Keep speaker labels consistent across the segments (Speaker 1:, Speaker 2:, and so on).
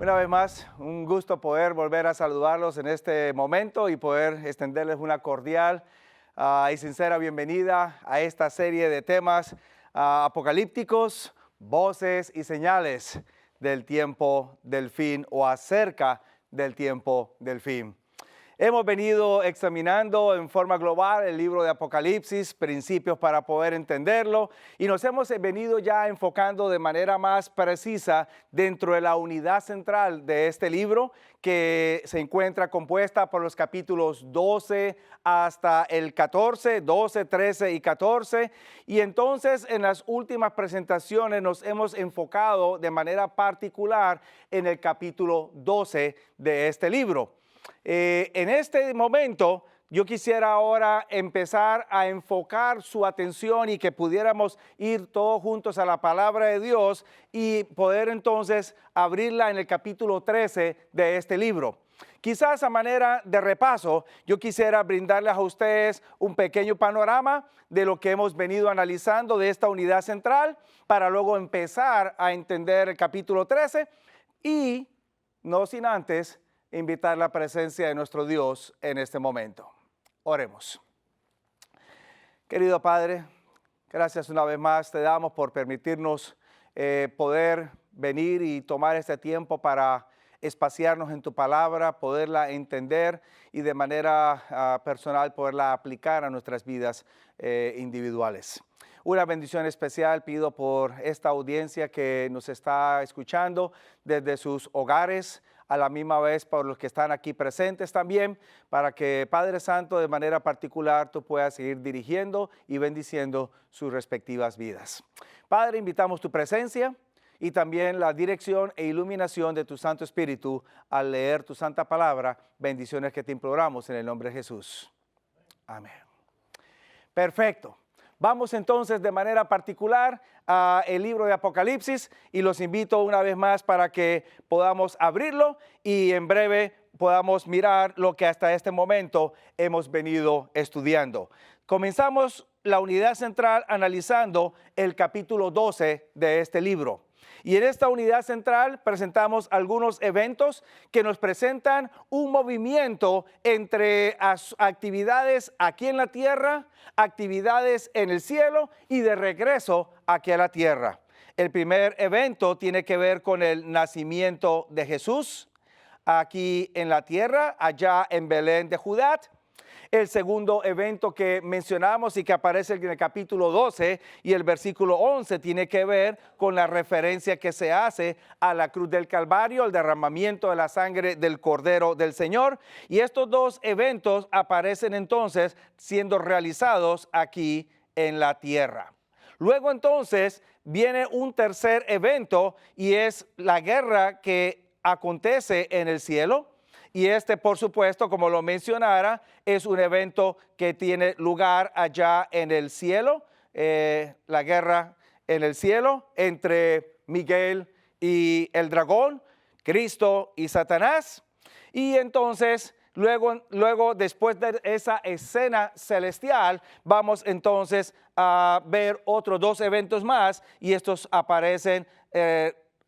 Speaker 1: Una vez más, un gusto poder volver a saludarlos en este momento y poder extenderles una cordial y sincera bienvenida a esta serie de temas apocalípticos, voces y señales del tiempo del fin o acerca del tiempo del fin. Hemos venido examinando en forma global el libro de Apocalipsis, principios para poder entenderlo, y nos hemos venido ya enfocando de manera más precisa dentro de la unidad central de este libro, que se encuentra compuesta por los capítulos 12 hasta el 14, 12, 13 y 14. Y entonces en las últimas presentaciones nos hemos enfocado de manera particular en el capítulo 12 de este libro. En este momento yo quisiera ahora empezar a enfocar su atención y que pudiéramos ir todos juntos a la palabra de Dios y poder entonces abrirla en el capítulo 13 de este libro. Quizás a manera de repaso, yo quisiera brindarles a ustedes un pequeño panorama de lo que hemos venido analizando de esta unidad central para luego empezar a entender el capítulo 13 y, no sin antes, invitar la presencia de nuestro Dios en este momento. Oremos. Querido Padre, gracias una vez más te damos por permitirnos poder venir y tomar este tiempo para espaciarnos en tu palabra, poderla entender y de manera personal poderla aplicar a nuestras vidas individuales. Una bendición especial pido por esta audiencia que nos está escuchando desde sus hogares, a la misma vez por los que están aquí presentes también, para que Padre Santo de manera particular tú puedas seguir dirigiendo y bendiciendo sus respectivas vidas. Padre, invitamos tu presencia y también la dirección e iluminación de tu Santo Espíritu al leer tu santa palabra, bendiciones que te imploramos en el nombre de Jesús. Amén. Perfecto. Vamos entonces de manera particular al libro de Apocalipsis y los invito una vez más para que podamos abrirlo y en breve podamos mirar lo que hasta este momento hemos venido estudiando. Comenzamos la unidad central analizando el capítulo 12 de este libro. Y en esta unidad central presentamos algunos eventos que nos presentan un movimiento entre actividades aquí en la tierra, actividades en el cielo y de regreso aquí a la tierra. El primer evento tiene que ver con el nacimiento de Jesús aquí en la tierra, allá en Belén de Judá. El segundo evento que mencionamos y que aparece en el capítulo 12 y el versículo 11 tiene que ver con la referencia que se hace a la cruz del Calvario, el derramamiento de la sangre del Cordero del Señor. Y estos dos eventos aparecen entonces siendo realizados aquí en la tierra. Luego entonces viene un tercer evento y es la guerra que acontece en el cielo. Y este, por supuesto, como lo mencionara, es un evento que tiene lugar allá en el cielo, la guerra en el cielo entre Miguel y el dragón, Cristo y Satanás. Y entonces, luego después de esa escena celestial, vamos entonces a ver otros dos eventos más y estos aparecen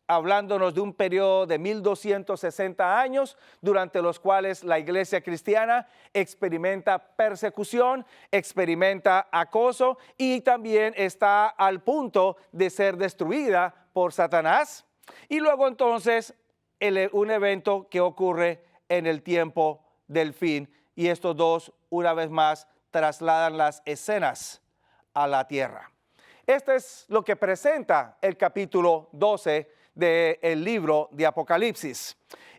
Speaker 1: hablándonos de un periodo de 1260 años, durante los cuales la iglesia cristiana experimenta persecución, experimenta acoso y también está al punto de ser destruida por Satanás. Y luego entonces un evento que ocurre en el tiempo del fin, y estos dos una vez más trasladan las escenas a la tierra. Este es lo que presenta el capítulo 12 del libro de Apocalipsis.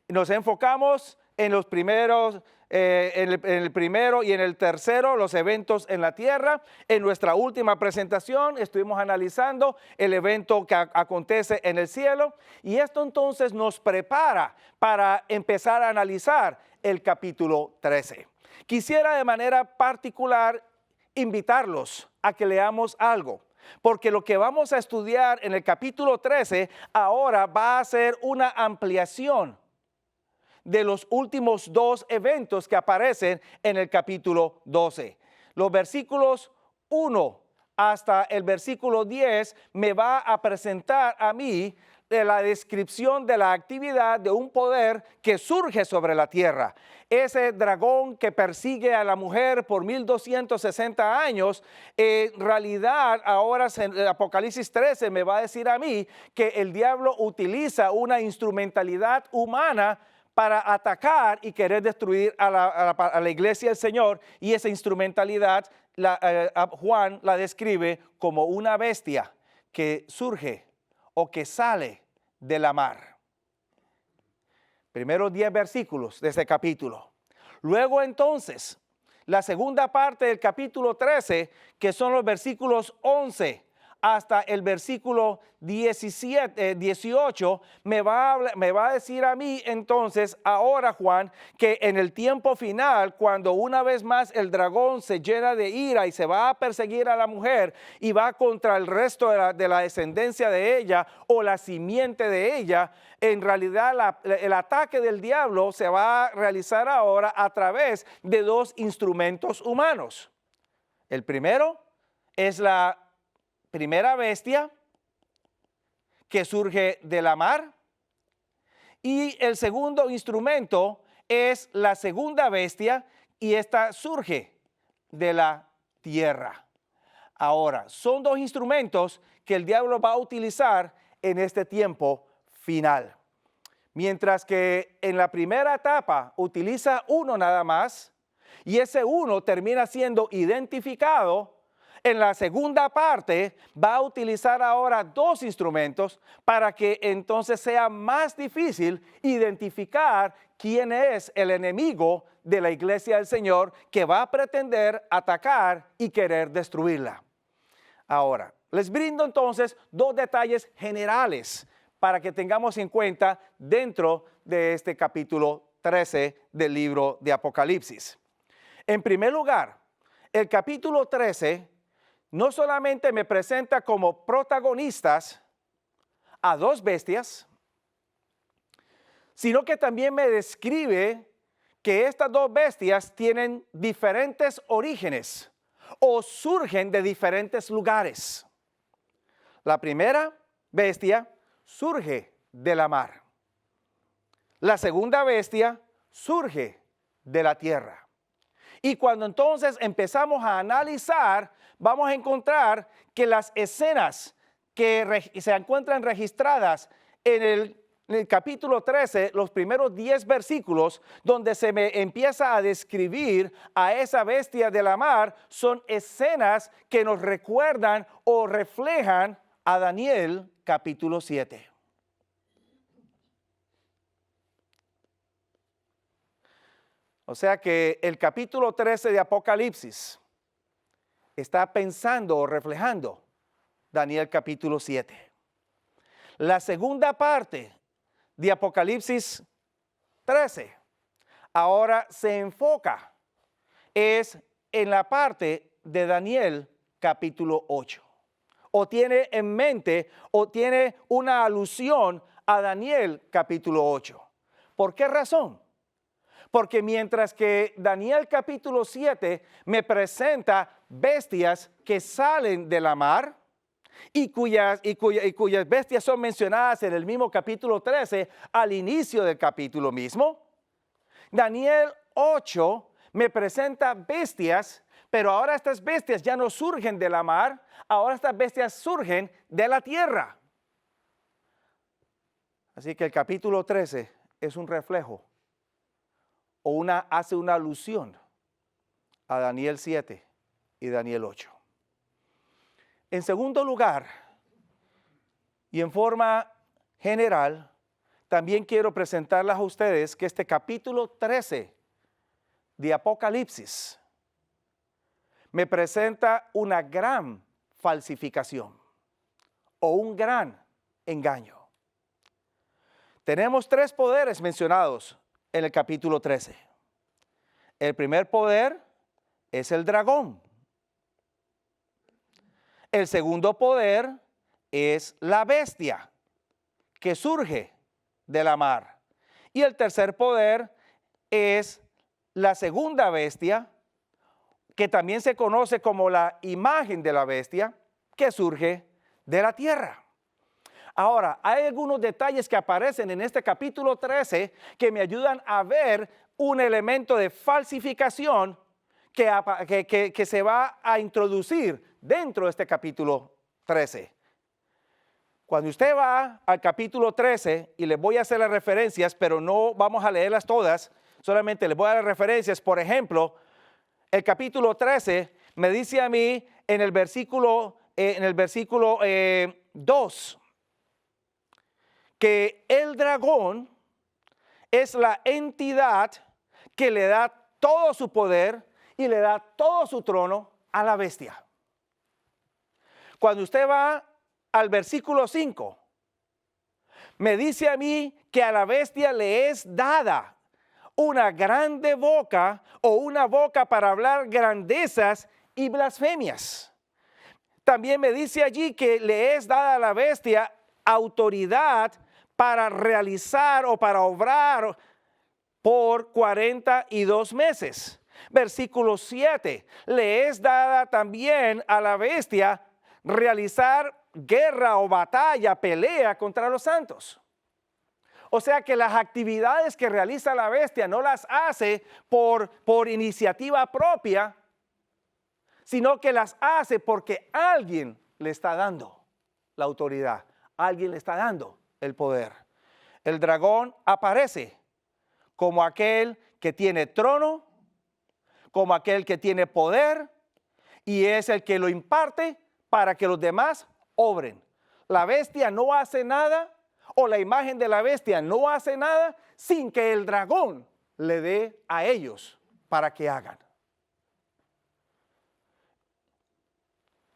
Speaker 1: Nos enfocamos en los primeros, en el primero y en el tercero, los eventos en la tierra. En nuestra última presentación estuvimos analizando el evento que acontece en el cielo, y esto entonces nos prepara para empezar a analizar el capítulo 13. Quisiera de manera particular invitarlos a que leamos algo, porque lo que vamos a estudiar en el capítulo 13 ahora va a ser una ampliación de los últimos dos eventos que aparecen en el capítulo 12. Los versículos 1 hasta el versículo 10 me va a presentar a mí la descripción de la actividad de un poder que surge sobre la tierra. Ese dragón que persigue a la mujer por 1260 años, en realidad ahora en Apocalipsis 13 me va a decir a mí que el diablo utiliza una instrumentalidad humana para atacar y querer destruir a la iglesia del Señor, y esa instrumentalidad Juan la describe como una bestia que surge o que sale de la mar. Primeros 10 versículos de este capítulo. Luego entonces, la segunda parte del capítulo 13, que son los versículos 11 hasta el versículo 18, me va a decir a mí entonces, ahora Juan, que en el tiempo final, cuando una vez más el dragón se llena de ira y se va a perseguir a la mujer y va contra el resto de la descendencia de ella o la simiente de ella, en realidad el ataque del diablo se va a realizar ahora a través de dos instrumentos humanos. El primero es la primera bestia que surge de la mar, y el segundo instrumento es la segunda bestia, y esta surge de la tierra. Ahora, son dos instrumentos que el diablo va a utilizar en este tiempo final. Mientras que en la primera etapa utiliza uno nada más, y ese uno termina siendo identificado, en la segunda parte va a utilizar ahora dos instrumentos para que entonces sea más difícil identificar quién es el enemigo de la iglesia del Señor que va a pretender atacar y querer destruirla. Ahora, les brindo entonces dos detalles generales para que tengamos en cuenta dentro de este capítulo 13 del libro de Apocalipsis. En primer lugar, el capítulo 13 no solamente me presenta como protagonistas a dos bestias, sino que también me describe que estas dos bestias tienen diferentes orígenes o surgen de diferentes lugares. La primera bestia surge de la mar. La segunda bestia surge de la tierra. Y cuando entonces empezamos a analizar, vamos a encontrar que las escenas que se encuentran registradas en el capítulo 13, los primeros 10 versículos, donde se me empieza a describir a esa bestia de la mar, son escenas que nos recuerdan o reflejan a Daniel capítulo 7. O sea que el capítulo 13 de Apocalipsis está pensando o reflejando Daniel capítulo 7. La segunda parte de Apocalipsis 13 ahora se enfoca es en la parte de Daniel capítulo 8. O tiene en mente o tiene una alusión a Daniel capítulo 8. ¿Por qué razón? Porque mientras que Daniel capítulo 7 me presenta bestias que salen de la mar y cuyas bestias son mencionadas en el mismo capítulo 13 al inicio del capítulo mismo, Daniel 8 me presenta bestias, pero ahora estas bestias ya no surgen de la mar, ahora estas bestias surgen de la tierra. Así que el capítulo 13 es un reflejo o hace una alusión a Daniel 7 y Daniel 8. En segundo lugar, y en forma general, también quiero presentarles a ustedes que este capítulo 13 de Apocalipsis me presenta una gran falsificación o un gran engaño. Tenemos tres poderes mencionados en el capítulo 13. El primer poder es el dragón. El segundo poder es la bestia que surge de la mar. Y el tercer poder es la segunda bestia, que también se conoce como la imagen de la bestia, que surge de la tierra. Ahora, hay algunos detalles que aparecen en este capítulo 13 que me ayudan a ver un elemento de falsificación que se va a introducir dentro de este capítulo 13. Cuando usted va al capítulo 13, y les voy a hacer las referencias, pero no vamos a leerlas todas, solamente les voy a dar las referencias. Por ejemplo, el capítulo 13 me dice a mí en el versículo 2 que el dragón es la entidad que le da todo su poder y le da todo su trono a la bestia. Cuando usted va al versículo 5, me dice a mí que a la bestia le es dada una grande boca o una boca para hablar grandezas y blasfemias. También me dice allí que le es dada a la bestia autoridad para realizar o para obrar por 42 meses. Versículo 7, le es dada también a la bestia realizar guerra o batalla, pelea contra los santos. O sea que las actividades que realiza la bestia no las hace por iniciativa propia, sino que las hace porque alguien le está dando la autoridad, alguien le está dando el poder. El dragón aparece como aquel que tiene trono, como aquel que tiene poder, y es el que lo imparte para que los demás obren. La bestia no hace nada, o la imagen de la bestia no hace nada sin que el dragón le dé a ellos para que hagan.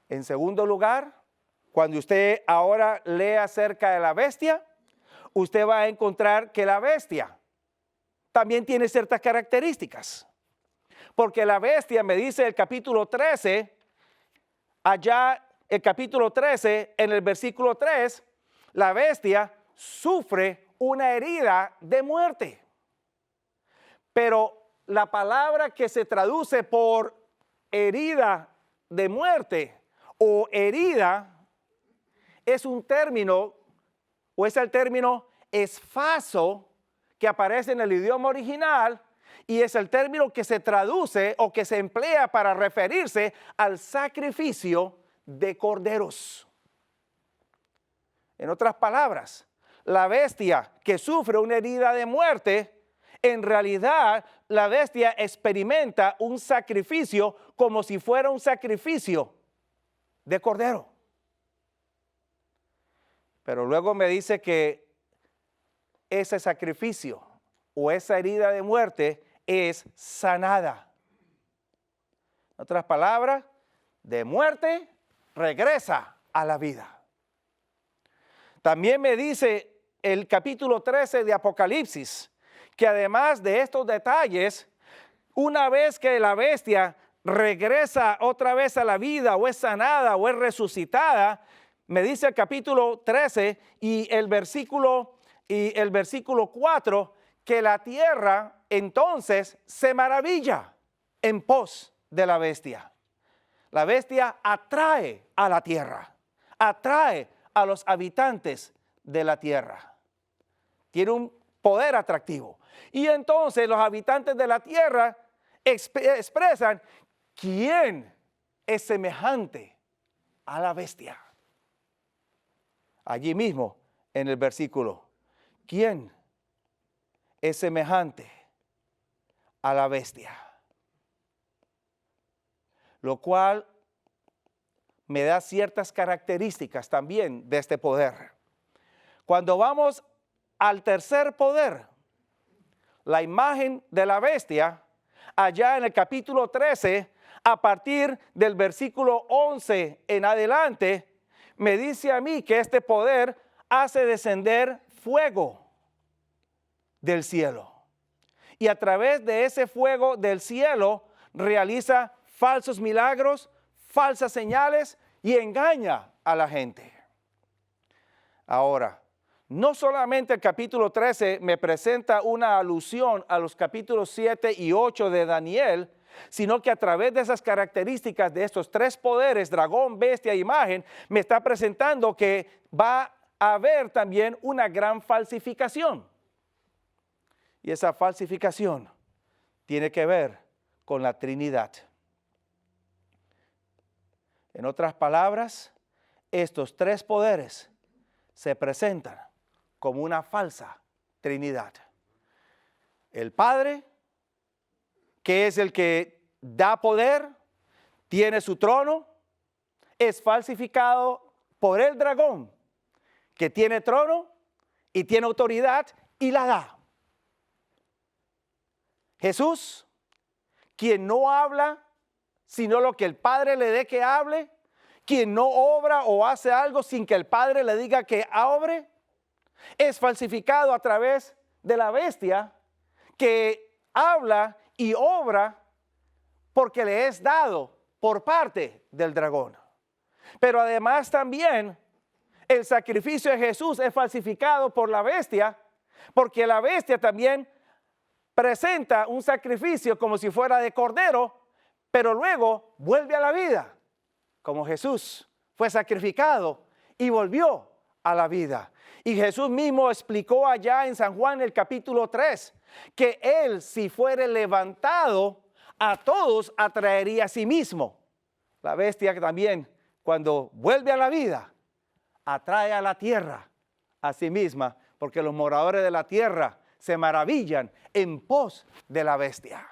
Speaker 1: En segundo lugar, cuando usted ahora lee acerca de la bestia, usted va a encontrar que la bestia también tiene ciertas características. Porque la bestia, me dice el capítulo 13, allá el capítulo 13, en el versículo 3, la bestia sufre una herida de muerte. Pero la palabra que se traduce por herida de muerte o herida es un término, o es el término esfaso, que aparece en el idioma original, y es el término que se traduce o que se emplea para referirse al sacrificio de corderos. En otras palabras, la bestia que sufre una herida de muerte, en realidad la bestia experimenta un sacrificio como si fuera un sacrificio de cordero. Pero luego me dice que ese sacrificio o esa herida de muerte es sanada. En otras palabras, de muerte regresa a la vida. También me dice el capítulo 13 de Apocalipsis que además de estos detalles, una vez que la bestia regresa otra vez a la vida o es sanada o es resucitada, me dice el capítulo 13 y el versículo 4 que la tierra entonces se maravilla en pos de la bestia. La bestia atrae a la tierra, atrae a los habitantes de la tierra. Tiene un poder atractivo. Y entonces los habitantes de la tierra expresan quién es semejante a la bestia. Allí mismo en el versículo, ¿quién es semejante a la bestia? Lo cual me da ciertas características también de este poder. Cuando vamos al tercer poder, la imagen de la bestia, allá en el capítulo 13, a partir del versículo 11 en adelante, me dice a mí que este poder hace descender fuego del cielo. Y a través de ese fuego del cielo realiza falsos milagros, falsas señales y engaña a la gente. Ahora, no solamente el capítulo 13 me presenta una alusión a los capítulos 7 y 8 de Daniel, sino que a través de esas características de estos tres poderes, dragón, bestia e imagen, me está presentando que va a haber también una gran falsificación. Y esa falsificación tiene que ver con la Trinidad. En otras palabras, estos tres poderes se presentan como una falsa Trinidad. El Padre, que es el que da poder, tiene su trono, es falsificado por el dragón, que tiene trono y tiene autoridad y la da. Jesús, quien no habla sino lo que el Padre le dé que hable, quien no obra o hace algo sin que el Padre le diga que obre, es falsificado a través de la bestia que habla y obra porque le es dado por parte del dragón. Pero además también el sacrificio de Jesús es falsificado por la bestia, porque la bestia también presenta un sacrificio como si fuera de cordero, pero luego vuelve a la vida, como Jesús fue sacrificado y volvió a la vida. Y Jesús mismo explicó allá en San Juan el capítulo 3, que Él, si fuere levantado, a todos atraería a sí mismo. La bestia que también, cuando vuelve a la vida, atrae a la tierra a sí misma, porque los moradores de la tierra se maravillan en pos de la bestia.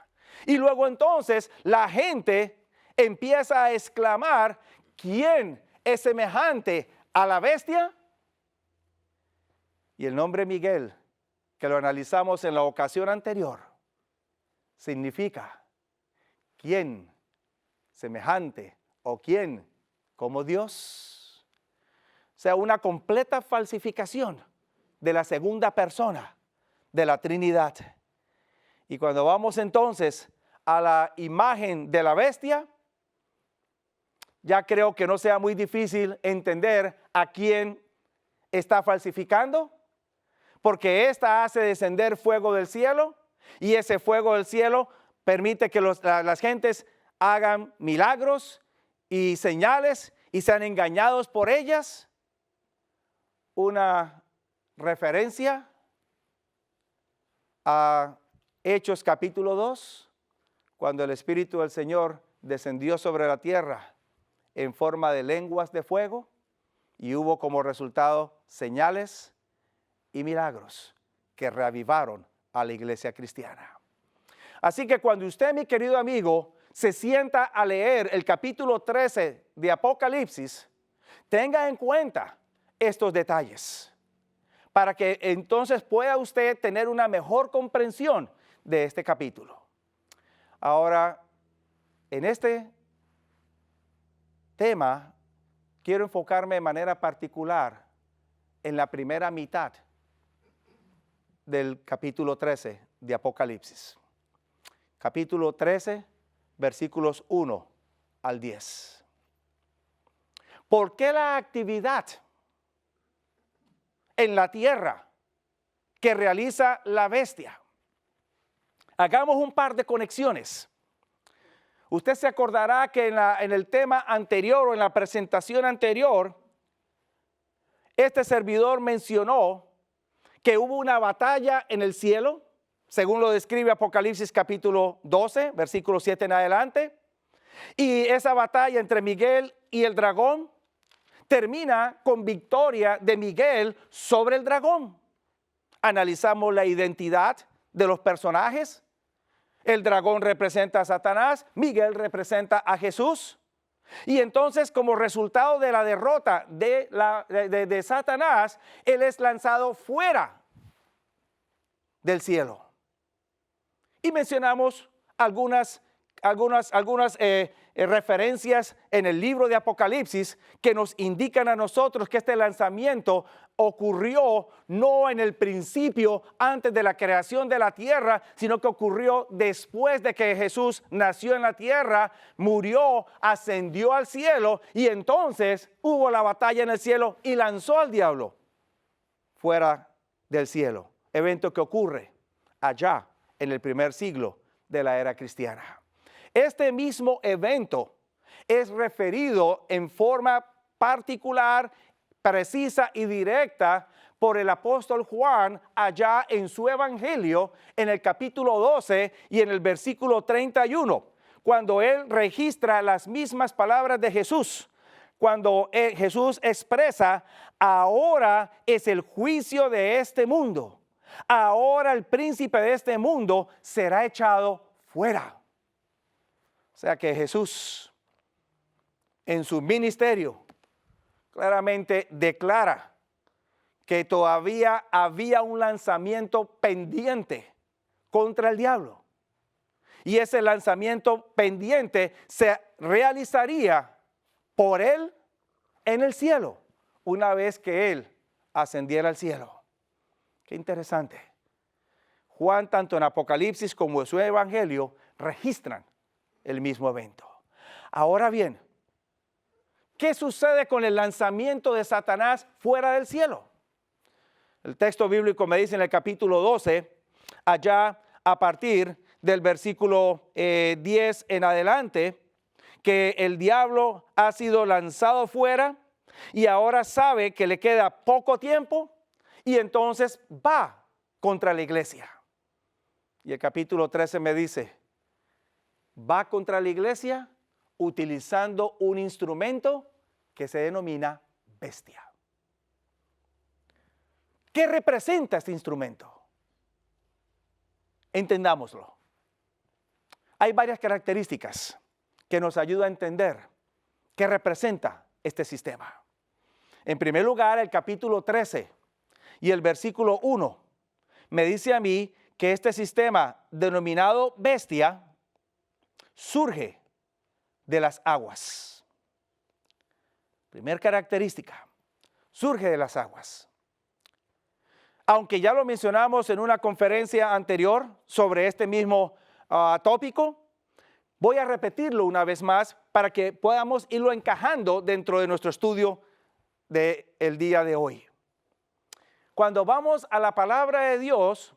Speaker 1: Y luego entonces la gente empieza a exclamar, ¿quién es semejante a la bestia? Y el nombre Miguel, que lo analizamos en la ocasión anterior, significa ¿quién semejante o quién como Dios? O sea, una completa falsificación de la segunda persona de la Trinidad. Y cuando vamos entonces a la imagen de la bestia, ya creo que no sea muy difícil entender a quién está falsificando, porque ésta hace descender fuego del cielo y ese fuego del cielo permite que las gentes hagan milagros y señales y sean engañados por ellas. Una referencia a Hechos capítulo 2, cuando el Espíritu del Señor descendió sobre la tierra en forma de lenguas de fuego y hubo como resultado señales y milagros que reavivaron a la iglesia cristiana. Así que cuando usted, mi querido amigo, se sienta a leer el capítulo 13 de Apocalipsis, tenga en cuenta estos detalles para que entonces pueda usted tener una mejor comprensión de este capítulo. Ahora, en este tema, quiero enfocarme de manera particular en la primera mitad del capítulo 13 de Apocalipsis. Capítulo 13, versículos 1 al 10. ¿Por qué la actividad en la tierra que realiza la bestia? Hagamos un par de conexiones. Usted se acordará que en el tema anterior o en la presentación anterior, este servidor mencionó que hubo una batalla en el cielo, según lo describe Apocalipsis capítulo 12, versículo 7 en adelante. Y esa batalla entre Miguel y el dragón termina con victoria de Miguel sobre el dragón. Analizamos la identidad de los personajes. El dragón representa a Satanás, Miguel representa a Jesús. Y entonces, como resultado de la derrota de Satanás, él es lanzado fuera del cielo. Y mencionamos algunas referencias en el libro de Apocalipsis que nos indican a nosotros que este lanzamiento ocurrió no en el principio, antes de la creación de la tierra, sino que ocurrió después de que Jesús nació en la tierra, murió, ascendió al cielo y entonces hubo la batalla en el cielo y lanzó al diablo fuera del cielo. Evento que ocurre allá en el primer siglo de la era cristiana. Este mismo evento es referido en forma particular precisa y directa por el apóstol Juan allá en su evangelio en el capítulo 12 y en el versículo 31, cuando él registra las mismas palabras de Jesús, cuando Jesús expresa: ahora es el juicio de este mundo, ahora el príncipe de este mundo será echado fuera. O sea que Jesús en su ministerio claramente declara que todavía había un lanzamiento pendiente contra el diablo. Y ese lanzamiento pendiente se realizaría por él en el cielo, una vez que él ascendiera al cielo. Qué interesante. Juan, tanto en Apocalipsis como en su evangelio, registran el mismo evento. Ahora bien, ¿qué sucede con el lanzamiento de Satanás fuera del cielo? El texto bíblico me dice en el capítulo 12, allá a partir del versículo 10 en adelante, que el diablo ha sido lanzado fuera y ahora sabe que le queda poco tiempo y entonces va contra la iglesia. Y el capítulo 13 me dice: va contra la iglesia utilizando un instrumento que se denomina bestia. ¿Qué representa este instrumento? Entendámoslo. Hay varias características que nos ayudan a entender qué representa este sistema. En primer lugar, el capítulo 13 y el versículo 1 me dice a mí que este sistema denominado bestia surge de las aguas. Primera característica, surge de las aguas. Aunque ya lo mencionamos en una conferencia anterior sobre este mismo tópico, voy a repetirlo una vez más para que podamos irlo encajando dentro de nuestro estudio del día de hoy. Cuando vamos a la palabra de Dios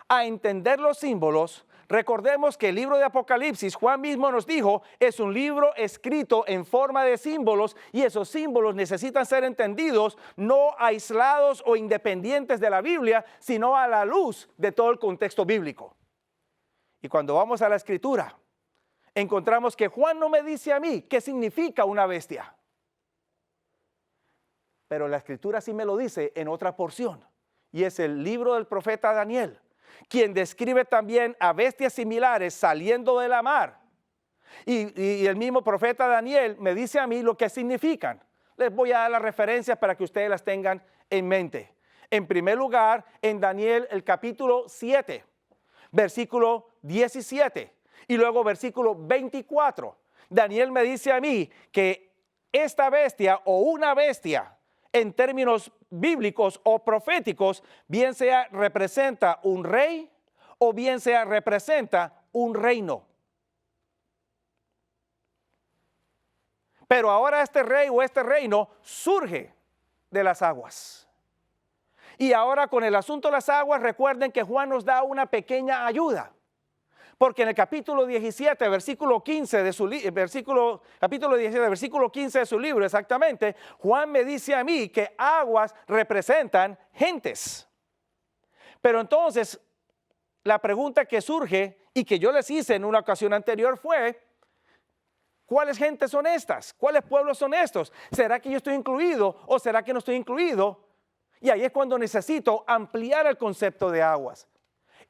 Speaker 1: a entender los símbolos, recordemos que el libro de Apocalipsis, Juan mismo nos dijo, es un libro escrito en forma de símbolos y esos símbolos necesitan ser entendidos no aislados o independientes de la Biblia, sino a la luz de todo el contexto bíblico. Y cuando vamos a la Escritura, encontramos que Juan no me dice a mí qué significa una bestia. Pero la Escritura sí me lo dice en otra porción, y es el libro del profeta Daniel, quien describe también a bestias similares saliendo de la mar. Y el mismo profeta Daniel me dice a mí lo que significan. Les voy a dar las referencias para que ustedes las tengan en mente. En primer lugar, en Daniel el capítulo 7, versículo 17 y luego versículo 24. Daniel me dice a mí que esta bestia o una bestia en términos bíblicos o proféticos, bien sea representa un rey o bien sea representa un reino. Pero ahora este rey o este reino surge de las aguas. Y ahora con el asunto de las aguas, recuerden que Juan nos da una pequeña ayuda. Porque en el capítulo 17, versículo 15 de su capítulo 17, versículo 15 de su libro, exactamente, Juan me dice a mí que aguas representan gentes. Pero entonces, la pregunta que surge y que yo les hice en una ocasión anterior fue: ¿cuáles gentes son estas? ¿Cuáles pueblos son estos? ¿Será que yo estoy incluido o será que no estoy incluido? Y ahí es cuando necesito ampliar el concepto de aguas.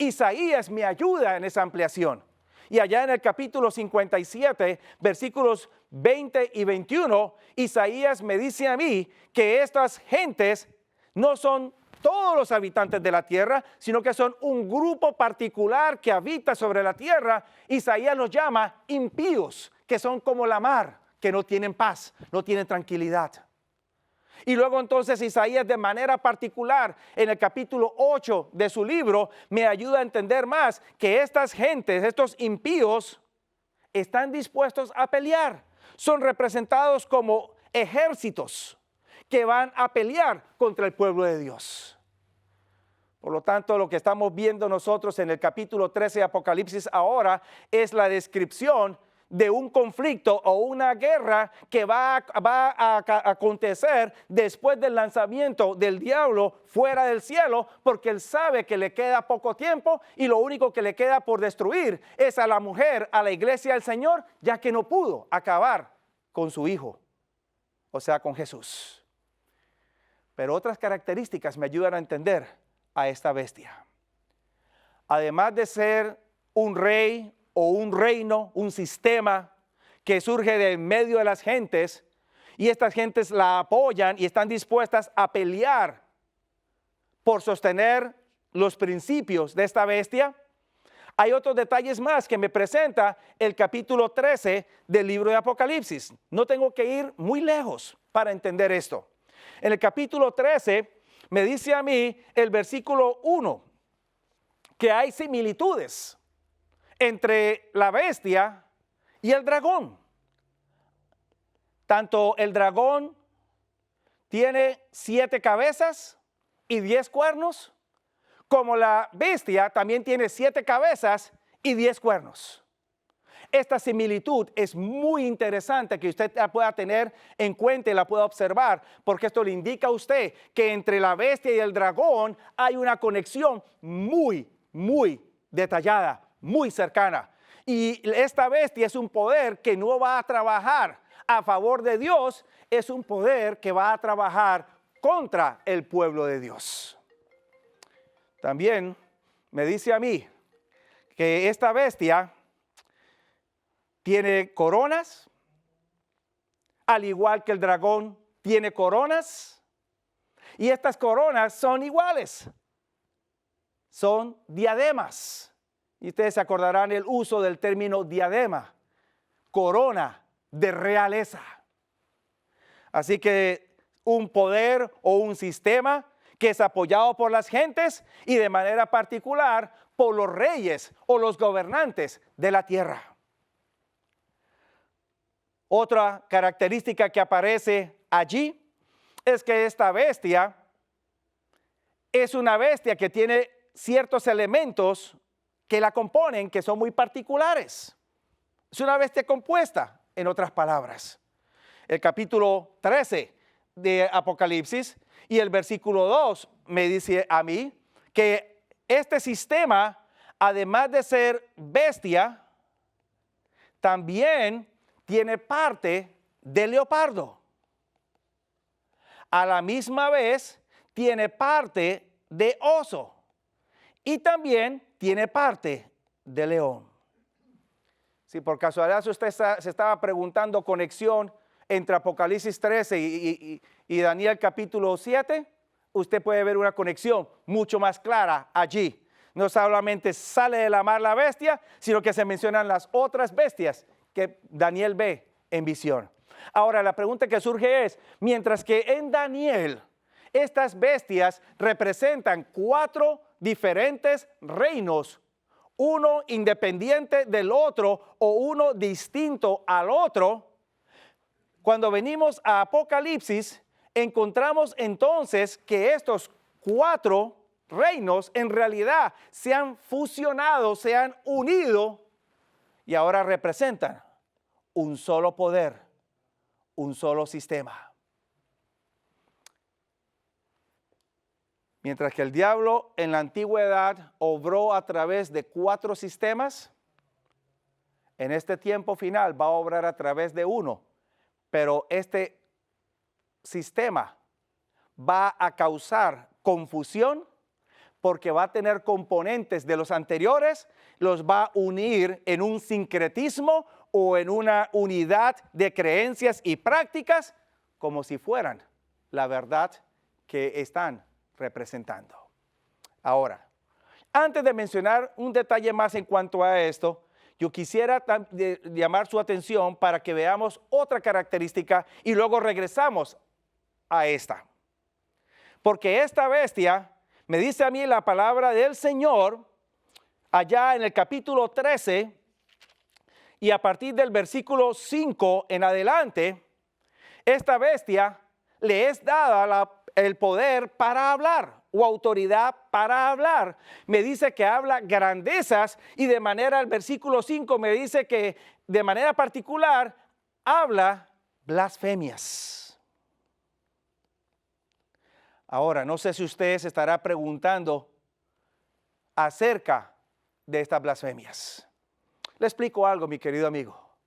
Speaker 1: Isaías me ayuda en esa ampliación. Y allá en el capítulo 57, versículos 20 y 21, Isaías me dice a mí que estas gentes no son todos los habitantes de la tierra, sino que son un grupo particular que habita sobre la tierra. Isaías los llama impíos, que son como la mar, que no tienen paz, no tienen tranquilidad. Y luego entonces Isaías de manera particular en el capítulo 8 de su libro me ayuda a entender más que estas gentes, estos impíos, están dispuestos a pelear. Son representados como ejércitos que van a pelear contra el pueblo de Dios. Por lo tanto, lo que estamos viendo nosotros en el capítulo 13 de Apocalipsis ahora es la descripción de un conflicto o una guerra que va a acontecer después del lanzamiento del diablo fuera del cielo, porque él sabe que le queda poco tiempo y lo único que le queda por destruir es a la mujer, a la iglesia del Señor, ya que no pudo acabar con su hijo, o sea, con Jesús. Pero otras características me ayudan a entender a esta bestia. Además de ser un rey o un reino, un sistema que surge de en medio de las gentes, y estas gentes la apoyan y están dispuestas a pelear por sostener los principios de esta bestia, hay otros detalles más que me presenta el capítulo 13 del libro de Apocalipsis. No tengo que ir muy lejos para entender esto. En el capítulo 13 me dice a mí el versículo 1 que hay similitudes entre la bestia y el dragón. Tanto el dragón tiene 7 cabezas y 10 cuernos, como la bestia también tiene 7 cabezas y 10 cuernos. Esta similitud es muy interesante que usted la pueda tener en cuenta y la pueda observar, porque esto le indica a usted que entre la bestia y el dragón hay una conexión muy detallada, muy cercana. Y esta bestia es un poder que no va a trabajar a favor de Dios, es un poder que va a trabajar contra el pueblo de Dios. También me dice a mí que esta bestia tiene coronas, al igual que el dragón tiene coronas, y estas coronas son iguales, son diademas. Y ustedes se acordarán el uso del término diadema, corona de realeza. Así que un poder o un sistema que es apoyado por las gentes y de manera particular por los reyes o los gobernantes de la tierra. Otra característica que aparece allí es que esta bestia es una bestia que tiene ciertos elementos que la componen que son muy particulares. Es una bestia compuesta, en otras palabras. El capítulo 13 de Apocalipsis y el versículo 2 me dice a mí que este sistema, además de ser bestia, también tiene parte de leopardo. A la misma vez tiene parte de oso y también tiene parte de león. Si por casualidad usted se estaba preguntando conexión entre Apocalipsis 13 y Daniel capítulo 7, usted puede ver una conexión mucho más clara allí. No solamente sale de la mar la bestia, sino que se mencionan las otras bestias que Daniel ve en visión. Ahora la pregunta que surge es, mientras que en Daniel estas bestias representan 4 diferentes reinos, uno independiente del otro o uno distinto al otro, cuando venimos a Apocalipsis encontramos entonces que estos 4 reinos en realidad se han fusionado, se han unido y ahora representan un solo poder, un solo sistema. Mientras que el diablo en la antigüedad obró a través de 4 sistemas, en este tiempo final va a obrar a través de uno, pero este sistema va a causar confusión porque va a tener componentes de los anteriores, los va a unir en un sincretismo o en una unidad de creencias y prácticas como si fueran la verdad que están representando. Ahora, antes de mencionar un detalle más en cuanto a esto, yo quisiera llamar su atención para que veamos otra característica y luego regresamos a esta. Porque esta bestia, me dice a mí la palabra del Señor, allá en el capítulo 13, y a partir del versículo 5 en adelante, esta bestia le es dada el poder para hablar. o autoridad para hablar. Me dice que habla grandezas y de manera, el versículo 5 me dice que de manera particular habla blasfemias. Ahora, no sé si usted se estará preguntando acerca de estas blasfemias. Le explico algo, mi querido amigo,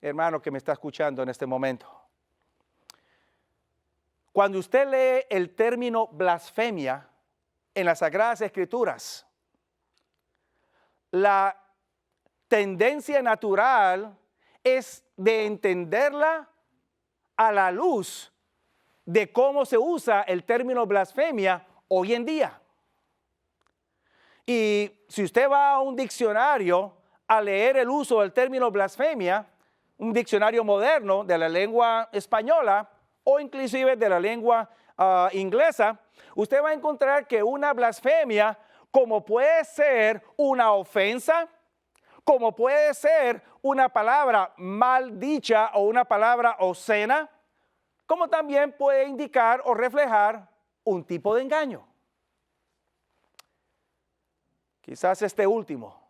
Speaker 1: hermano que me está escuchando en este momento. Cuando usted lee el término blasfemia en las Sagradas Escrituras, la tendencia natural es de entenderla a la luz de cómo se usa el término blasfemia hoy en día. Y si usted va a un diccionario a leer el uso del término blasfemia, un diccionario moderno de la lengua española o inclusive de la lengua inglesa, usted va a encontrar que una blasfemia, como puede ser una ofensa, como puede ser una palabra mal dicha o una palabra obscena, como también puede indicar o reflejar un tipo de engaño. Quizás este último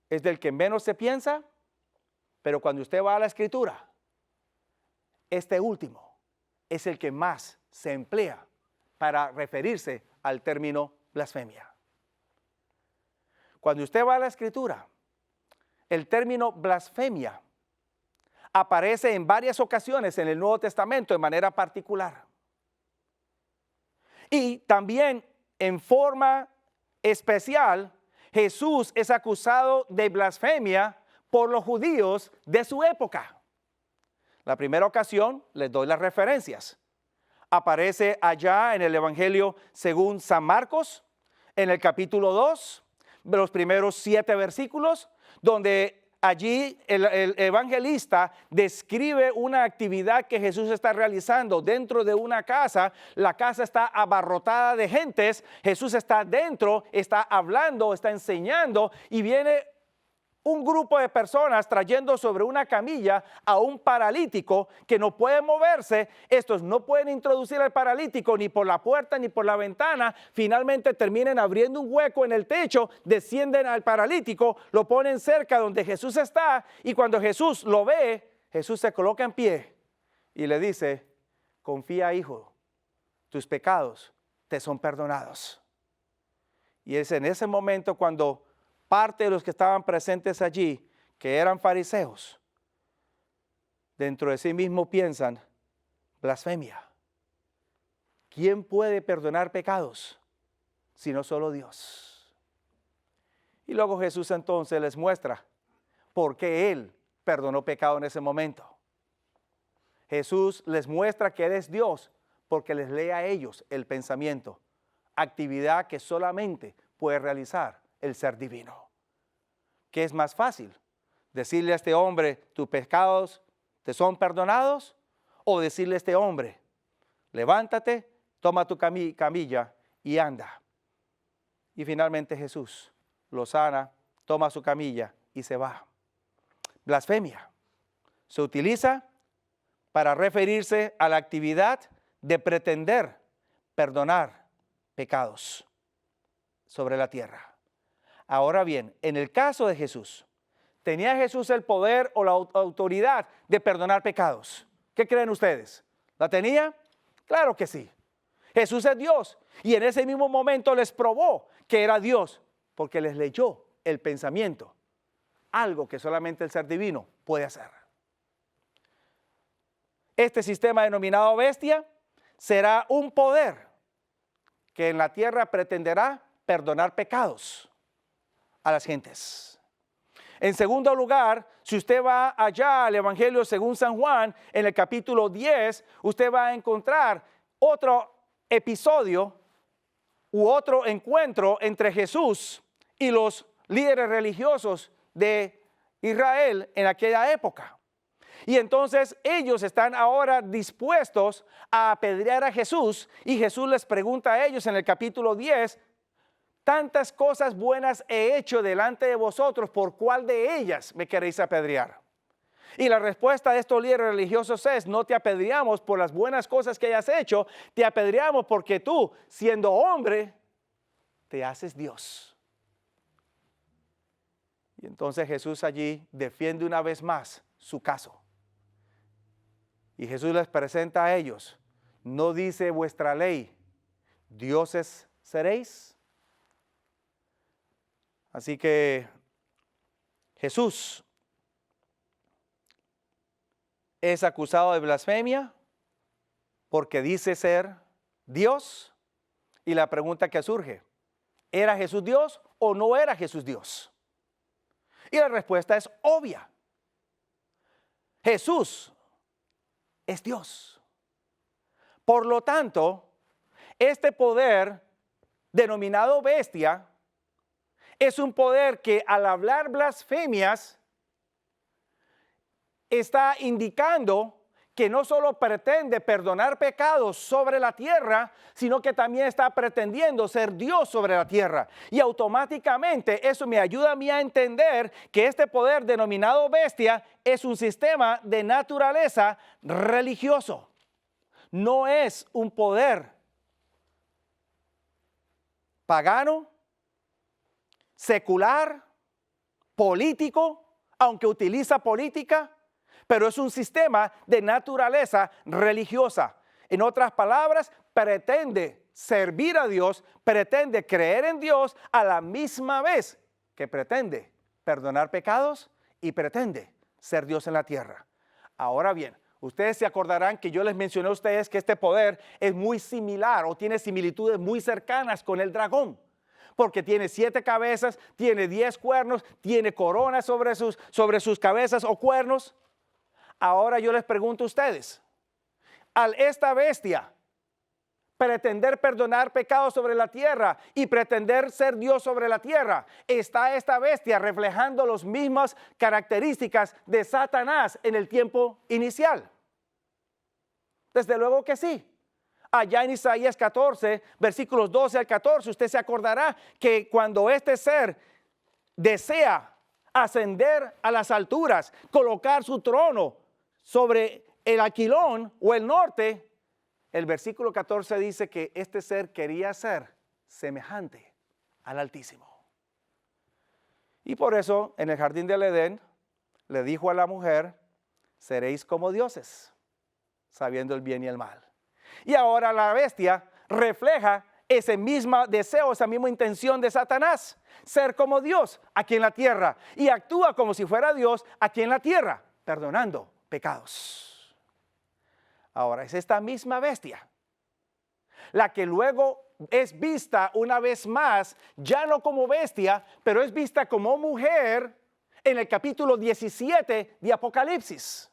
Speaker 1: es del que menos se piensa, pero cuando usted va a la Escritura, este último es el que más se emplea para referirse al término blasfemia. Cuando usted va a la Escritura, el término blasfemia aparece en varias ocasiones en el Nuevo Testamento de manera particular. Y también en forma especial, Jesús es acusado de blasfemia por los judíos de su época. La primera ocasión, les doy las referencias. Aparece allá en el Evangelio según San Marcos, en el capítulo 2, de los primeros 7 versículos, donde allí el evangelista describe una actividad que Jesús está realizando dentro de una casa. La casa está abarrotada de gentes, Jesús está dentro, está hablando, está enseñando y viene un grupo de personas trayendo sobre una camilla a un paralítico que no puede moverse. Estos no pueden introducir al paralítico ni por la puerta ni por la ventana. Finalmente terminan abriendo un hueco en el techo, descienden al paralítico, lo ponen cerca donde Jesús está y cuando Jesús lo ve, Jesús se coloca en pie y le dice: confía, hijo, tus pecados te son perdonados. Y es en ese momento cuando parte de los que estaban presentes allí, que eran fariseos, dentro de sí mismo piensan: blasfemia. ¿Quién puede perdonar pecados sino solo Dios? Y luego Jesús entonces les muestra por qué Él perdonó pecado en ese momento. Jesús les muestra que Él es Dios porque les lee a ellos el pensamiento, actividad que solamente puede realizar el ser divino. ¿Qué es más fácil? ¿Decirle a este hombre, tus pecados te son perdonados? ¿O decirle a este hombre, levántate, toma tu camilla y anda? Y finalmente Jesús lo sana, toma su camilla y se va. Blasfemia se utiliza para referirse a la actividad de pretender perdonar pecados sobre la tierra. Ahora bien, en el caso de Jesús, ¿tenía Jesús el poder o la autoridad de perdonar pecados? ¿Qué creen ustedes? ¿La tenía? Claro que sí. Jesús es Dios y en ese mismo momento les probó que era Dios porque les leyó el pensamiento, algo que solamente el ser divino puede hacer. Este sistema denominado bestia será un poder que en la tierra pretenderá perdonar pecados a las gentes. En segundo lugar, si usted va allá al Evangelio según San Juan, en el capítulo 10, usted va a encontrar otro episodio u otro encuentro entre Jesús y los líderes religiosos de Israel en aquella época. Y entonces ellos están ahora dispuestos a apedrear a Jesús y Jesús les pregunta a ellos en el capítulo 10, tantas cosas buenas he hecho delante de vosotros, ¿por cuál de ellas me queréis apedrear? Y la respuesta de estos líderes religiosos es: no te apedreamos por las buenas cosas que hayas hecho, te apedreamos porque tú, siendo hombre, te haces Dios. Y entonces Jesús allí defiende una vez más su caso. Y Jesús les presenta a ellos: ¿no dice vuestra ley, dioses seréis? Así que Jesús es acusado de blasfemia porque dice ser Dios. Y la pregunta que surge: ¿era Jesús Dios o no era Jesús Dios? Y la respuesta es obvia. Jesús es Dios. Por lo tanto, este poder denominado bestia es un poder que, al hablar blasfemias, está indicando que no solo pretende perdonar pecados sobre la tierra, sino que también está pretendiendo ser Dios sobre la tierra. Y automáticamente eso me ayuda a mí a entender que este poder denominado bestia es un sistema de naturaleza religioso. No es un poder pagano, secular, político, aunque utiliza política, pero es un sistema de naturaleza religiosa. En otras palabras, pretende servir a Dios, pretende creer en Dios a la misma vez que pretende perdonar pecados y pretende ser Dios en la tierra. Ahora bien, ustedes se acordarán que yo les mencioné a ustedes que este poder es muy similar o tiene similitudes muy cercanas con el dragón, porque tiene 7 cabezas, tiene 10 cuernos, tiene coronas sobre sus cabezas o cuernos. Ahora yo les pregunto a ustedes: al esta bestia pretender perdonar pecados sobre la tierra y pretender ser Dios sobre la tierra, ¿está esta bestia reflejando las mismas características de Satanás en el tiempo inicial? Desde luego que sí. Allá en Isaías 14, versículos 12 al 14, usted se acordará que cuando este ser desea ascender a las alturas, colocar su trono sobre el Aquilón o el norte, el versículo 14 dice que este ser quería ser semejante al Altísimo. Y por eso en el jardín del Edén le dijo a la mujer: seréis como dioses, sabiendo el bien y el mal. Y ahora la bestia refleja ese mismo deseo, esa misma intención de Satanás, ser como Dios aquí en la tierra, y actúa como si fuera Dios aquí en la tierra, perdonando pecados. Ahora es esta misma bestia la que luego es vista una vez más, ya no como bestia, pero es vista como mujer en el capítulo 17 de Apocalipsis.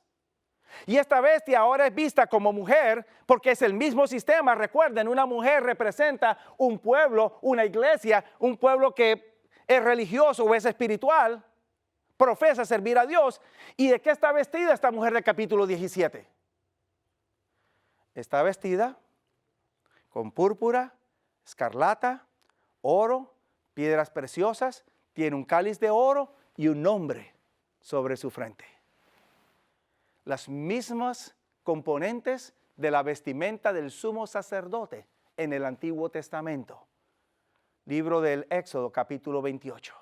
Speaker 1: Y esta bestia ahora es vista como mujer porque es el mismo sistema. Recuerden, una mujer representa un pueblo, una iglesia, un pueblo que es religioso o es espiritual, profesa servir a Dios. ¿Y de qué está vestida esta mujer del capítulo 17? Está vestida con púrpura, escarlata, oro, piedras preciosas, tiene un cáliz de oro y un nombre sobre su frente. Las mismas componentes de la vestimenta del sumo sacerdote en el Antiguo Testamento. Libro del Éxodo, capítulo 28.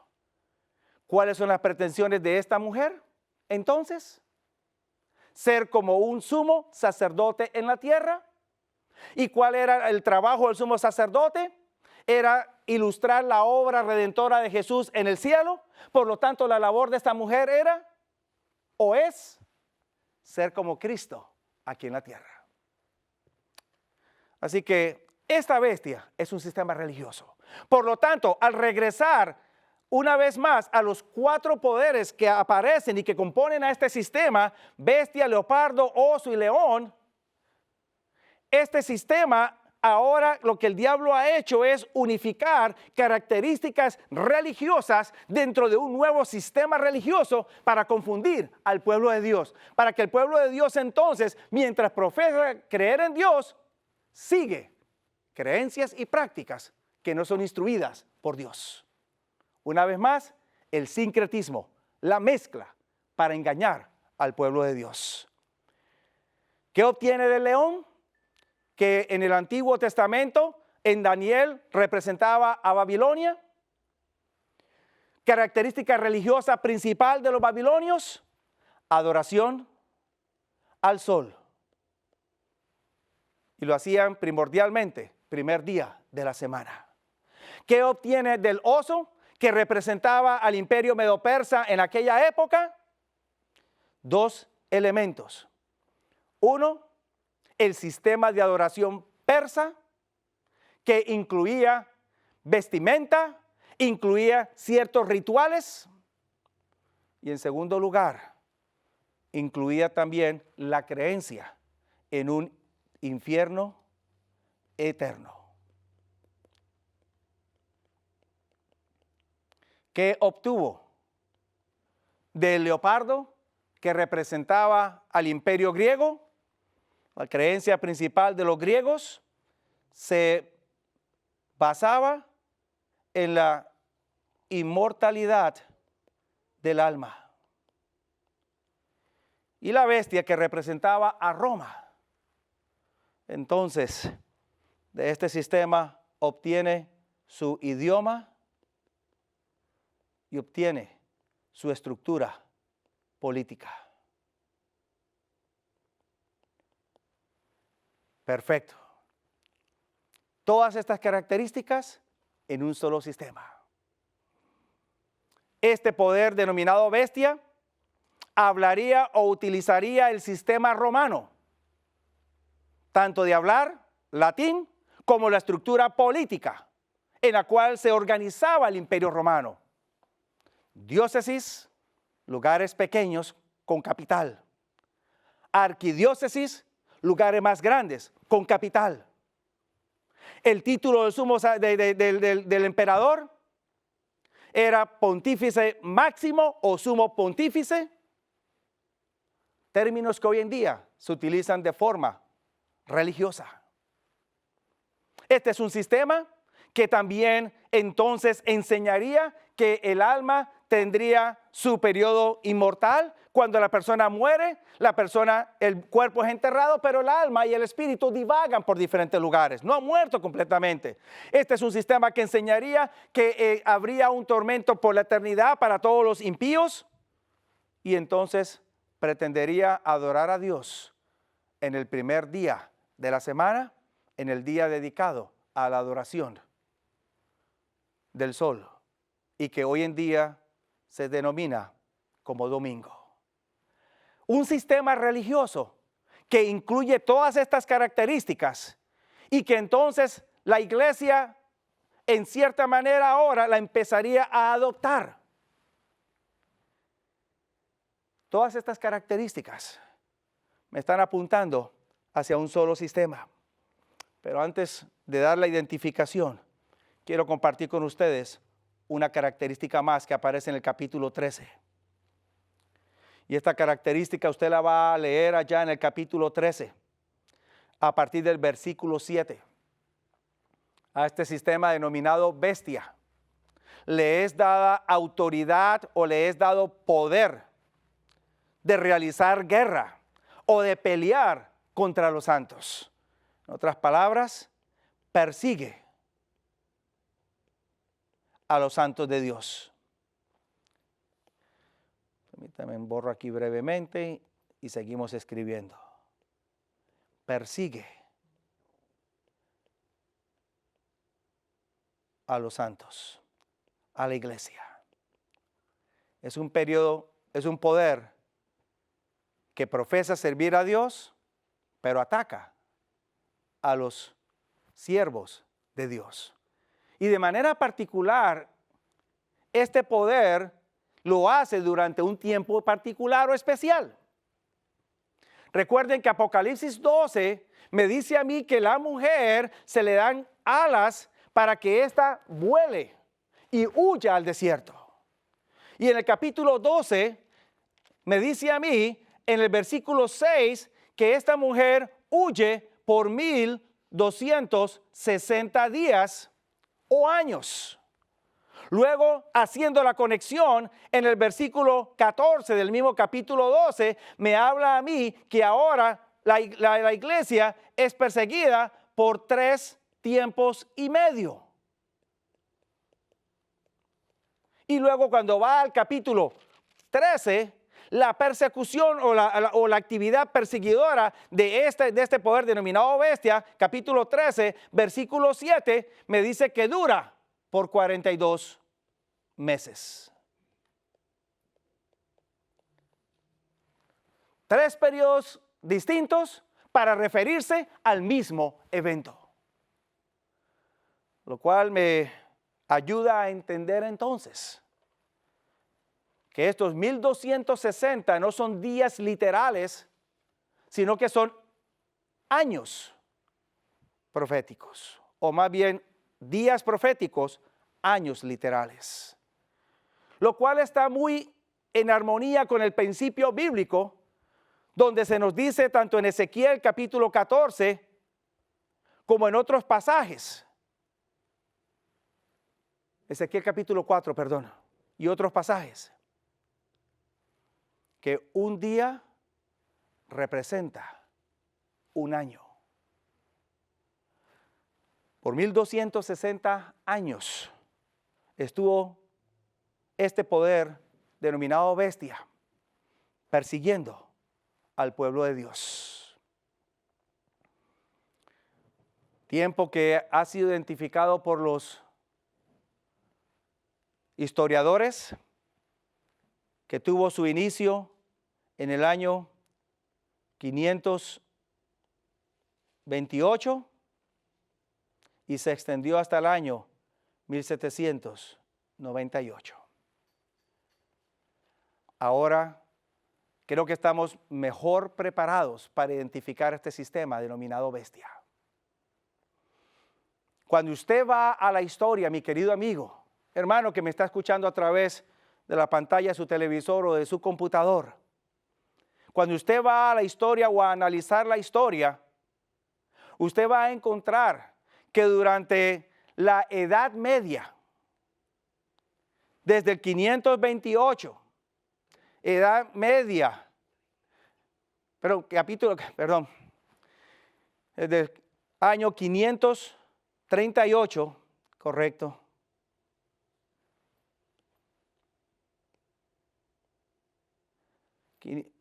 Speaker 1: ¿Cuáles son las pretensiones de esta mujer? Entonces, ser como un sumo sacerdote en la tierra. ¿Y cuál era el trabajo del sumo sacerdote? Era ilustrar la obra redentora de Jesús en el cielo. Por lo tanto, la labor de esta mujer era o es ser como Cristo aquí en la tierra. Así que esta bestia es un sistema religioso. Por lo tanto, al regresar una vez más a los 4 poderes que aparecen y que componen a este sistema, bestia, leopardo, oso y león, este sistema ahora lo que el diablo ha hecho es unificar características religiosas dentro de un nuevo sistema religioso para confundir al pueblo de Dios. Para que el pueblo de Dios entonces, mientras profesa creer en Dios, sigue creencias y prácticas que no son instruidas por Dios. Una vez más, el sincretismo, la mezcla para engañar al pueblo de Dios. ¿Qué obtiene del león? Que en el Antiguo Testamento, en Daniel, representaba a Babilonia. Característica religiosa principal de los babilonios: adoración al sol. Y lo hacían primordialmente, primer día de la semana. ¿Qué obtiene del oso, que representaba al imperio medo-persa en aquella época? Dos elementos. Uno, el sistema de adoración persa, que incluía vestimenta, incluía ciertos rituales. Y en segundo lugar, incluía también la creencia en un infierno eterno. ¿Qué obtuvo? Del leopardo, que representaba al imperio griego, la creencia principal de los griegos se basaba en la inmortalidad del alma. Y la bestia, que representaba a Roma. Entonces, de este sistema obtiene su idioma y obtiene su estructura política. Perfecto. Todas estas características en un solo sistema. Este poder denominado bestia hablaría o utilizaría el sistema romano, tanto de hablar latín como la estructura política en la cual se organizaba el imperio romano. Diócesis, lugares pequeños con capital. Arquidiócesis, lugares más grandes con capital. El título del emperador era pontífice máximo o sumo pontífice, términos que hoy en día se utilizan de forma religiosa. Este es un sistema que también entonces enseñaría que el alma tendría su periodo inmortal. Cuando la persona muere, el cuerpo es enterrado, pero el alma y el espíritu divagan por diferentes lugares. No ha muerto completamente. Este es un sistema que enseñaría que habría un tormento por la eternidad para todos los impíos, y entonces pretendería adorar a Dios en el primer día de la semana, en el día dedicado a la adoración del sol, y que hoy en día se denomina como domingo. Un sistema religioso que incluye todas estas características y que entonces la iglesia en cierta manera ahora la empezaría a adoptar. Todas estas características me están apuntando hacia un solo sistema. Pero antes de dar la identificación, quiero compartir con ustedes una característica más que aparece en el capítulo 13. Y esta característica usted la va a leer allá en el capítulo 13, a partir del versículo 7. A este sistema denominado bestia le es dada autoridad o le es dado poder de realizar guerra o de pelear contra los santos. En otras palabras, persigue a los santos de Dios. Permítame, borro aquí brevemente y seguimos escribiendo. Persigue a los santos, a la iglesia. Es un poder que profesa servir a Dios, pero ataca a los siervos de Dios. Y de manera particular, este poder lo hace durante un tiempo particular o especial. Recuerden que Apocalipsis 12 me dice a mí que la mujer se le dan alas para que ésta vuele y huya al desierto. Y en el capítulo 12 me dice a mí, en el versículo 6, que esta mujer huye por 1260 días o años. Luego, haciendo la conexión en el versículo 14 del mismo capítulo 12, me habla a mí que ahora la iglesia es perseguida por 3 tiempos y medio. Y luego cuando va al capítulo 13, la persecución o la actividad perseguidora de este poder denominado bestia, capítulo 13, versículo 7, me dice que dura por 42 meses. 3 periodos distintos para referirse al mismo evento. Lo cual me ayuda a entender entonces que estos 1260 no son días literales, sino que son años proféticos, o más bien días proféticos, años literales. Lo cual está muy en armonía con el principio bíblico, donde se nos dice tanto en Ezequiel capítulo 14, como en otros pasajes. Ezequiel capítulo 4, perdón, y otros pasajes, que un día representa un año. Por 1260 años estuvo este poder denominado bestia persiguiendo al pueblo de Dios. Tiempo que ha sido identificado por los historiadores, que tuvo su inicio en el año 528 y se extendió hasta el año 1798. Ahora creo que estamos mejor preparados para identificar este sistema denominado bestia. Cuando usted va a la historia, mi querido amigo, hermano que me está escuchando a través de la pantalla de su televisor o de su computador, cuando usted va a la historia o a analizar la historia, usted va a encontrar que durante la Edad Media, desde el 528, Edad Media, desde el año 538, correcto,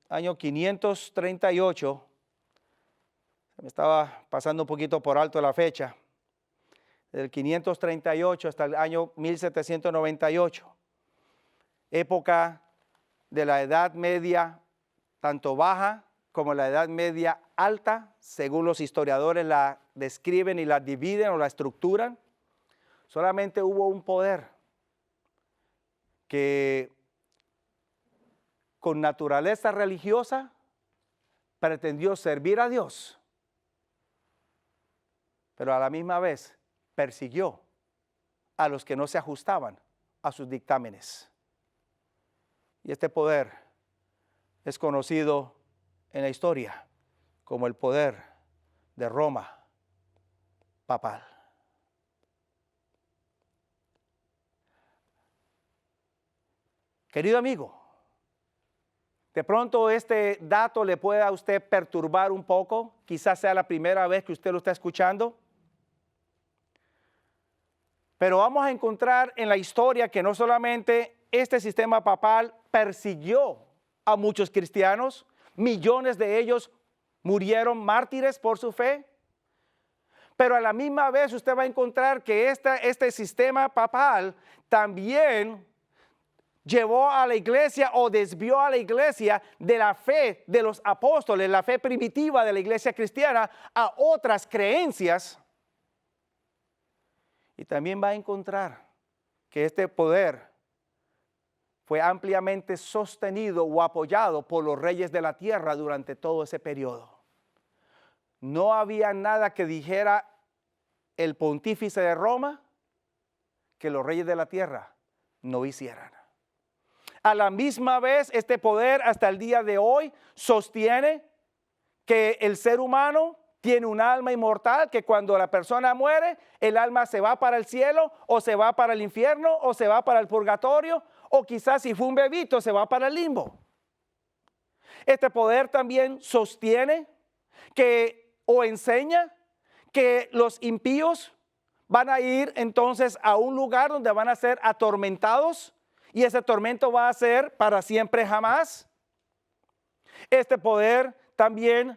Speaker 1: año 538, me estaba pasando un poquito por alto la fecha, del 538 hasta el año 1798, época de la Edad Media, tanto baja como la Edad Media alta, según los historiadores la describen y la dividen o la estructuran. Solamente hubo un poder que con naturaleza religiosa pretendió servir a Dios, pero a la misma vez persiguió a los que no se ajustaban a sus dictámenes. Y este poder es conocido en la historia como el poder de Roma papal. Querido amigo, de pronto este dato le pueda a usted perturbar un poco, quizás sea la primera vez que usted lo está escuchando. Pero vamos a encontrar en la historia que no solamente este sistema papal persiguió a muchos cristianos, millones de ellos murieron mártires por su fe, pero a la misma vez usted va a encontrar que este sistema papal también llevó a la iglesia o desvió a la iglesia de la fe de los apóstoles, la fe primitiva de la iglesia cristiana, a otras creencias. Y también va a encontrar que este poder fue ampliamente sostenido o apoyado por los reyes de la tierra durante todo ese periodo. No había nada que dijera el pontífice de Roma que los reyes de la tierra no hicieran. A la misma vez, este poder hasta el día de hoy sostiene que el ser humano tiene un alma inmortal que cuando la persona muere, el alma se va para el cielo o se va para el infierno o se va para el purgatorio o quizás si fue un bebito se va para el limbo. Este poder también sostiene que o enseña que los impíos van a ir entonces a un lugar donde van a ser atormentados y ese tormento va a ser para siempre jamás. Este poder también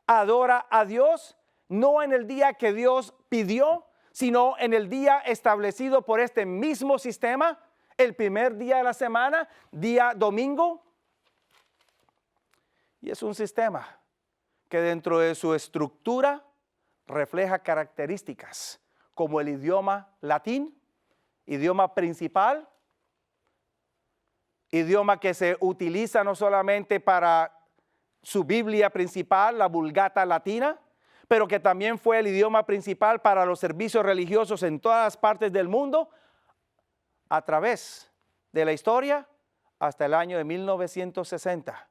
Speaker 1: adora a Dios, no en el día que Dios pidió, sino en el día establecido por este mismo sistema, el primer día de la semana, día domingo. Y es un sistema que dentro de su estructura refleja características como el idioma latín, idioma principal, idioma que se utiliza no solamente para su Biblia principal, la Vulgata latina, pero que también fue el idioma principal para los servicios religiosos en todas las partes del mundo a través de la historia hasta el año de 1960,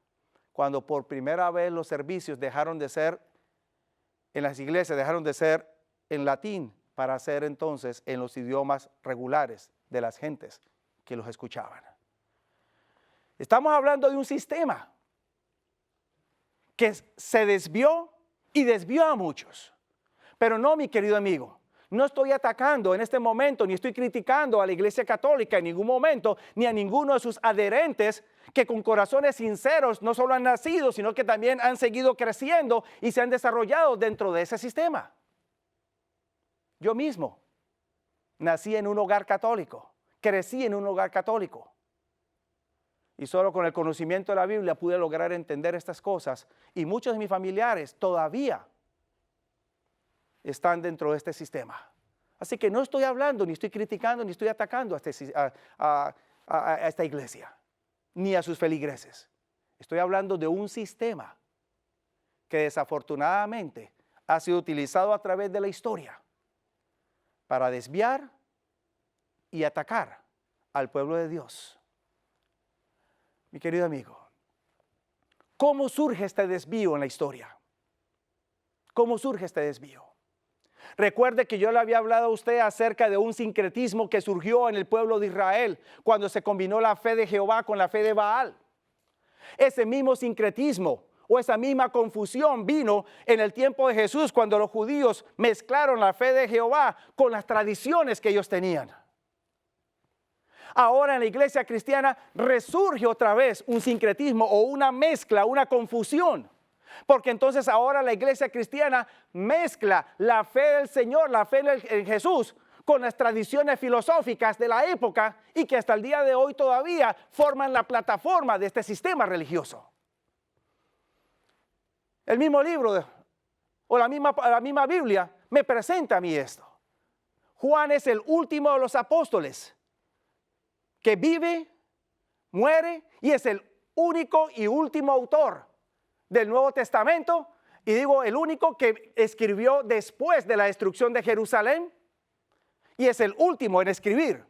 Speaker 1: cuando por primera vez los servicios dejaron de ser en las iglesias, dejaron de ser en latín para ser entonces en los idiomas regulares de las gentes que los escuchaban. Estamos hablando de un sistema que se desvió y desvió a muchos. Pero no, mi querido amigo, no estoy atacando en este momento, ni estoy criticando a la Iglesia Católica en ningún momento, ni a ninguno de sus adherentes que con corazones sinceros no solo han nacido, sino que también han seguido creciendo y se han desarrollado dentro de ese sistema. Yo mismo nací en un hogar católico, crecí en un hogar católico. Y solo con el conocimiento de la Biblia pude lograr entender estas cosas. Y muchos de mis familiares todavía están dentro de este sistema. Así que no estoy hablando, ni estoy criticando, ni estoy atacando a esta iglesia, ni a sus feligreses. Estoy hablando de un sistema que desafortunadamente ha sido utilizado a través de la historia para desviar y atacar al pueblo de Dios. Mi querido amigo, ¿cómo surge este desvío en la historia? ¿Cómo surge este desvío? Recuerde que yo le había hablado a usted acerca de un sincretismo que surgió en el pueblo de Israel cuando se combinó la fe de Jehová con la fe de Baal. Ese mismo sincretismo o esa misma confusión vino en el tiempo de Jesús cuando los judíos mezclaron la fe de Jehová con las tradiciones que ellos tenían. Ahora en la iglesia cristiana resurge otra vez un sincretismo o una mezcla, una confusión. Porque entonces ahora la iglesia cristiana mezcla la fe del Señor, la fe en Jesús, con las tradiciones filosóficas de la época y que hasta el día de hoy todavía forman la plataforma de este sistema religioso. El mismo libro o la misma Biblia me presenta a mí esto. Juan es el último de los apóstoles que vive, muere y es el único y último autor del Nuevo Testamento, y digo el único que escribió después de la destrucción de Jerusalén, y es el último en escribir,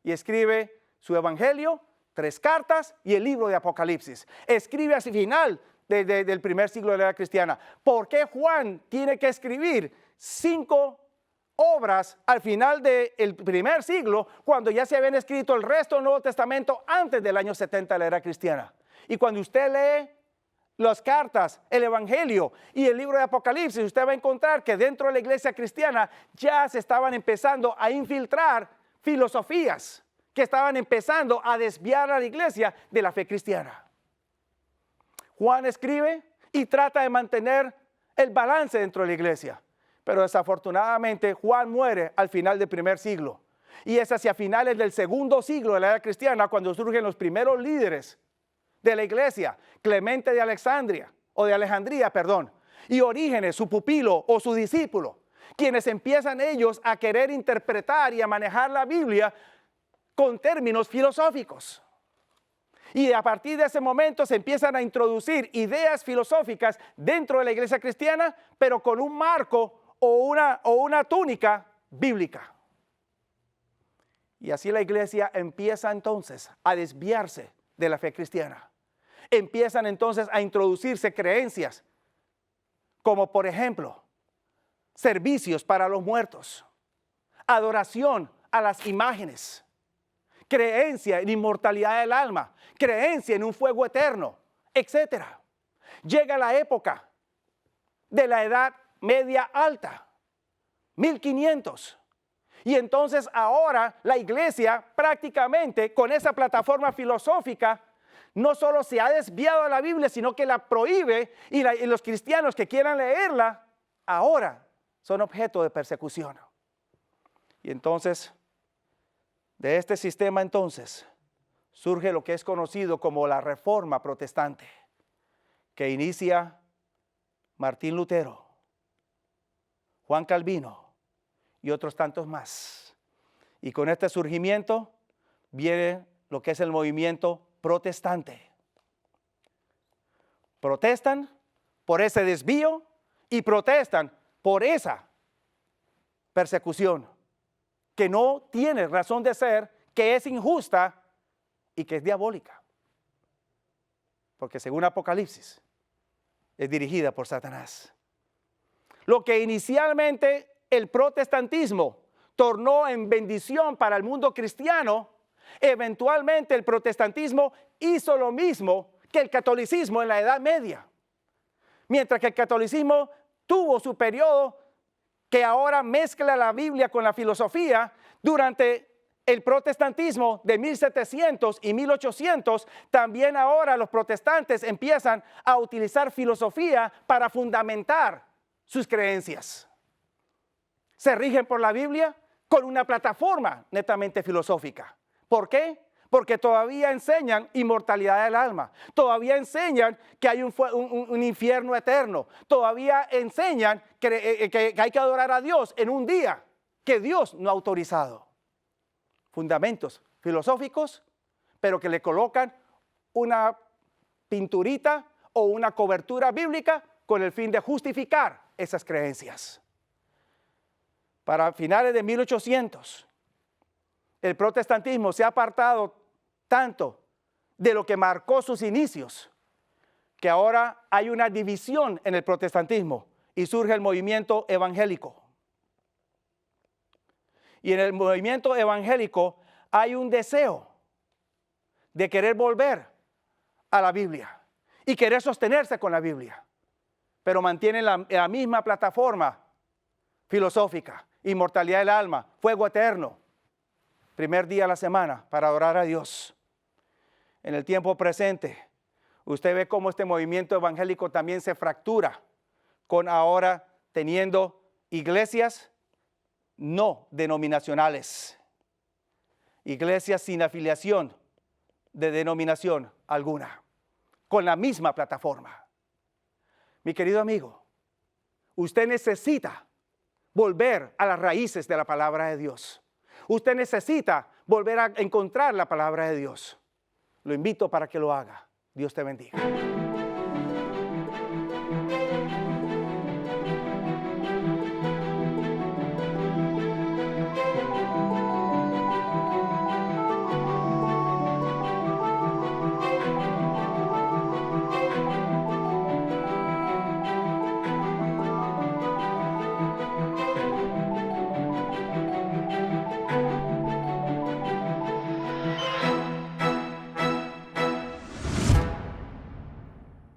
Speaker 1: y escribe su evangelio, 3 cartas y el libro de Apocalipsis. Escribe hacia el final del primer siglo de la era cristiana. ¿Por qué Juan tiene que escribir 5 obras al final del primer siglo, cuando ya se habían escrito el resto del Nuevo Testamento antes del año 70 de la era cristiana? Y cuando usted lee las cartas, el evangelio y el libro de Apocalipsis, usted va a encontrar que dentro de la iglesia cristiana ya se estaban empezando a infiltrar filosofías que estaban empezando a desviar a la iglesia de la fe cristiana. Juan escribe y trata de mantener el balance dentro de la iglesia. Pero desafortunadamente Juan muere al final del primer siglo. Y es hacia finales del segundo siglo de la era cristiana cuando surgen los primeros líderes de la iglesia. Clemente de Alejandría, y Orígenes, su pupilo o su discípulo, quienes empiezan ellos a querer interpretar y a manejar la Biblia con términos filosóficos. Y a partir de ese momento se empiezan a introducir ideas filosóficas dentro de la iglesia cristiana, pero con un marco o una túnica bíblica. Y así la iglesia empieza entonces a desviarse de la fe cristiana. Empiezan entonces a introducirse creencias, como por ejemplo, servicios para los muertos, adoración a las imágenes, creencia en inmortalidad del alma, creencia en un fuego eterno, etc. Llega la época de la Edad Media Alta, 1500. Y entonces ahora la iglesia prácticamente con esa plataforma filosófica no solo se ha desviado de la Biblia, sino que la prohíbe y los cristianos que quieran leerla ahora son objeto de persecución. Y entonces, de este sistema entonces, surge lo que es conocido como la Reforma Protestante, que inicia Martín Lutero, Juan Calvino y otros tantos más. Y con este surgimiento viene lo que es el movimiento protestante. Protestan por ese desvío y protestan por esa persecución que no tiene razón de ser, que es injusta y que es diabólica. Porque según Apocalipsis es dirigida por Satanás. Lo que inicialmente el protestantismo tornó en bendición para el mundo cristiano, eventualmente el protestantismo hizo lo mismo que el catolicismo en la Edad Media. Mientras que el catolicismo tuvo su periodo que ahora mezcla la Biblia con la filosofía, durante el protestantismo de 1700 y 1800, también ahora los protestantes empiezan a utilizar filosofía para fundamentar sus creencias. Se rigen por la Biblia con una plataforma netamente filosófica. ¿Por qué? Porque todavía enseñan inmortalidad del alma, todavía enseñan que hay un infierno eterno, todavía enseñan que hay que adorar a Dios en un día que Dios no ha autorizado. Fundamentos filosóficos, pero que le colocan una pinturita o una cobertura bíblica con el fin de justificar esas creencias. Para finales de 1800, el protestantismo se ha apartado tanto de lo que marcó sus inicios, que ahora hay una división en el protestantismo y surge el movimiento evangélico. Y en el movimiento evangélico hay un deseo de querer volver a la Biblia y querer sostenerse con la Biblia, pero mantienen la misma plataforma filosófica, inmortalidad del alma, fuego eterno, primer día de la semana para adorar a Dios. En el tiempo presente, usted ve cómo este movimiento evangélico también se fractura, con ahora teniendo iglesias no denominacionales, iglesias sin afiliación de denominación alguna, con la misma plataforma. Mi querido amigo, usted necesita volver a las raíces de la palabra de Dios. Usted necesita volver a encontrar la palabra de Dios. Lo invito para que lo haga. Dios te bendiga.